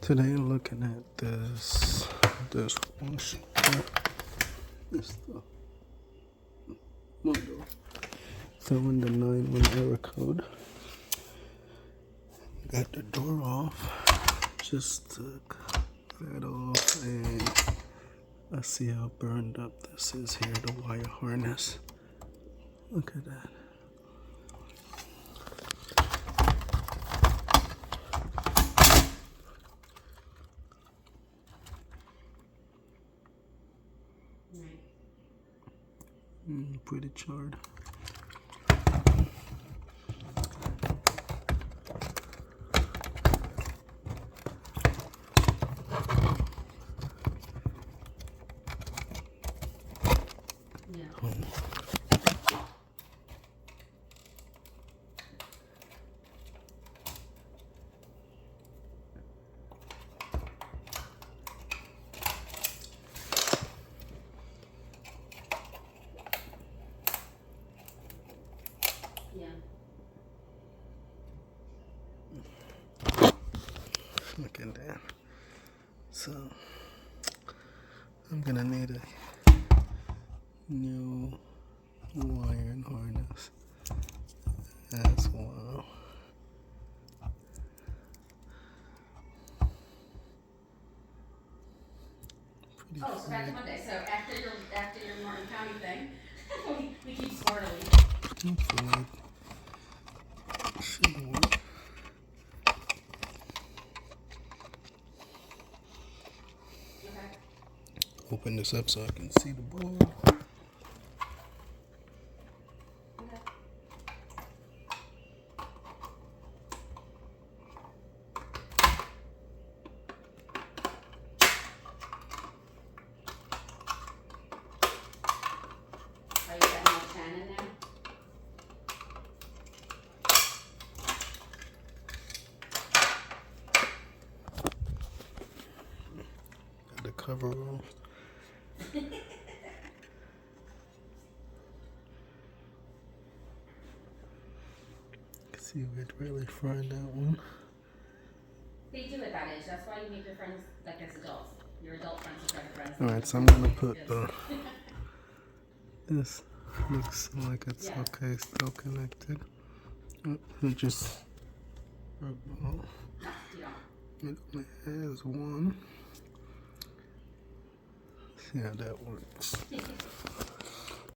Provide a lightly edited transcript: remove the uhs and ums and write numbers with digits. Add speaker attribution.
Speaker 1: Today I'm looking at this dishwasher. It's the model. Throwing the 9-1 error code. Got the door off. Just took that off, and I see how burned up this is here, the wire harness. Look at that. Pretty charred. Look at that. So I'm gonna need a new wire and harness as well. Pretty
Speaker 2: so back to Monday. So after your Martin County thing, we keep squirrely.
Speaker 1: Hopefully it should work. Open this up so I can see the board.
Speaker 2: Are you getting all 10 in there?
Speaker 1: Got the cover off. See if it really fried that one.
Speaker 2: They do at that age. That's why you make your friends like as adults. Your adult friends are better friends.
Speaker 1: Alright, so I'm gonna put the this looks like it's okay, still connected. It just
Speaker 2: No, you don't.
Speaker 1: it only has one. See how that works.